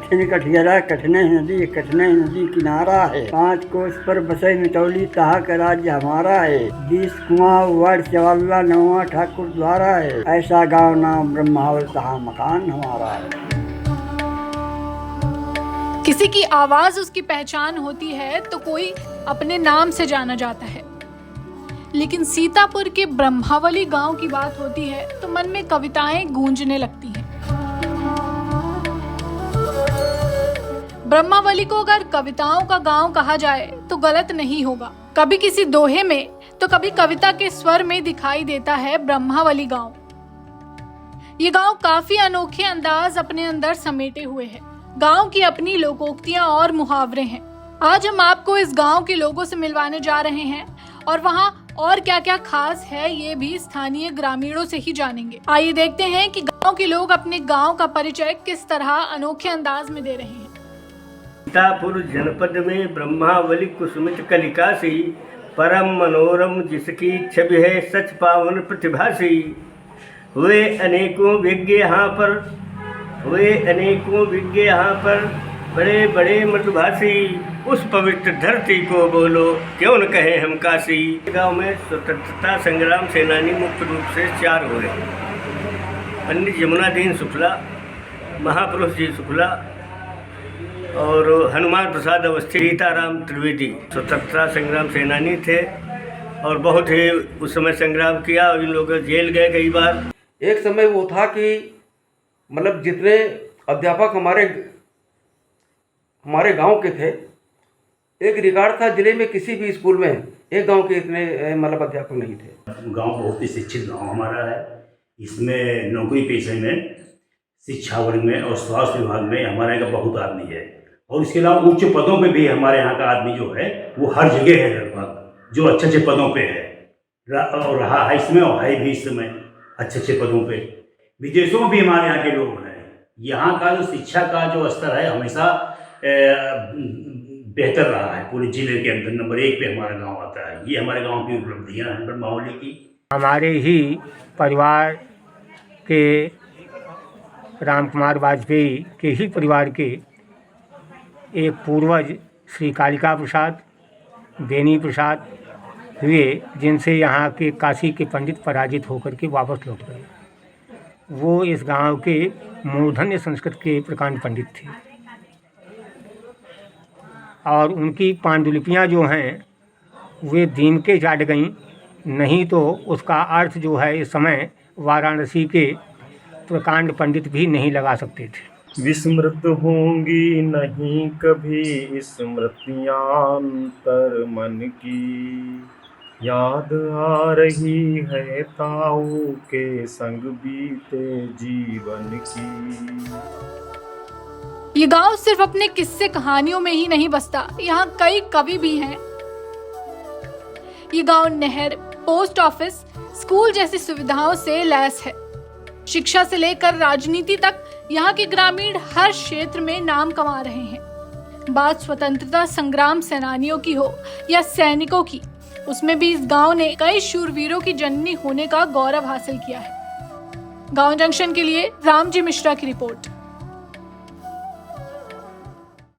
कठिन कठियरा कठिन नदी किनारा है। 5 कोस पर बसे मितौली तहा का राज्य हमारा है। 20 कुआं वर्ष चवल्ला 9वां ठाकुर द्वारा है। ऐसा गाँव नाम ब्रह्मावल तहा मकान हमारा है। किसी की आवाज उसकी पहचान होती है तो कोई अपने नाम से जाना जाता है, लेकिन सीतापुर के ब्रह्मावली गांव की बात होती है तो मन में कविताएं गूंजने लगती हैं। ब्रह्मावली को अगर कविताओं का गांव कहा जाए तो गलत नहीं होगा। कभी किसी दोहे में तो कभी कविता के स्वर में दिखाई देता है ब्रह्मावली गांव। ये गांव काफी अनोखे अंदाज अपने अंदर समेटे हुए है। गांव की अपनी लोकोक्तियां और मुहावरे हैं। आज हम आपको इस गांव के लोगों से मिलवाने जा रहे हैं और वहां और क्या क्या खास है ये भी स्थानीय ग्रामीणों से ही जानेंगे। आइए देखते हैं कि गांव के लोग अपने गांव का परिचय किस तरह अनोखे अंदाज में दे रहे हैं। सीतापुर जनपद में ब्रह्मावली कुसुमित कलिका सी, परम मनोरम जिसकी छवि है सच पावन प्रतिभासी। हुए अनेकों विज्ञ यहाँ पर बड़े बड़े मृदुभाषी। उस पवित्र धरती को बोलो क्यों न कहे हम काशी। गांव में स्वतंत्रता संग्राम सेनानी मुख्य रूप से 4 हुए। पंडित यमुना दीन शुक्ला, महापुरुष जी शुक्ला और हनुमान प्रसाद अवस्थी, सीताराम त्रिवेदी स्वतंत्रता संग्राम सेनानी थे और बहुत ही उस समय संग्राम किया और इन लोग जेल गए कई बार। एक समय वो था कि मतलब जितने अध्यापक हमारे गांव के थे, एक रिकॉर्ड था जिले में किसी भी स्कूल में एक गांव के इतने मतलब अध्यापक नहीं थे। गांव बहुत ही शिक्षित गांव हमारा है। इसमें नौकरी पेशे में, शिक्षा वर्ग में और स्वास्थ्य विभाग में हमारे यहाँ का बहुत आदमी है और इसके अलावा उच्च पदों पे भी हमारे यहाँ का आदमी जो है वो हर जगह है लगभग, जो अच्छे अच्छे पदों पे है और रहा है इसमें और है भी इस समय अच्छे अच्छे पदों पे। विदेशों में भी हमारे यहाँ के लोग हैं। यहाँ का जो शिक्षा का जो स्तर है हमेशा बेहतर रहा है। पूरे जिले के अंदर नंबर 1 पे हमारा गांव आता है। ये हमारे गांव की उपलब्धियाँ हैं ब्रह्मावली की। हमारे ही परिवार के राम कुमार वाजपेयी के ही परिवार के एक पूर्वज श्री कालिका प्रसाद, बेनी प्रसाद हुए, जिनसे यहाँ के काशी के पंडित पराजित होकर के वापस लौट गए। वो इस गांव के मूर्धन्य संस्कृत के प्रकांड पंडित थे और उनकी पांडुलिपियाँ जो हैं वे दीन के जाट गईं, नहीं तो उसका अर्थ जो है इस समय वाराणसी के प्रकांड पंडित भी नहीं लगा सकते थे। विस्मृत होंगी नहीं कभी स्मृतियाँ अंतर मन की, याद आ रही है ताऊ के संग बीते जीवन की। ये गांव सिर्फ अपने किस्से कहानियों में ही नहीं बसता, यहाँ कई कवि भी हैं। ये गांव नहर, पोस्ट ऑफिस, स्कूल जैसी सुविधाओं से लैस है। शिक्षा से लेकर राजनीति तक यहाँ के ग्रामीण हर क्षेत्र में नाम कमा रहे हैं। बात स्वतंत्रता संग्राम सेनानियों की हो या सैनिकों की, उसमें भी इस गांव ने कई शूरवीरों की जननी होने का गौरव हासिल किया है। गांव जंक्शन के लिए रामजी मिश्रा की रिपोर्ट।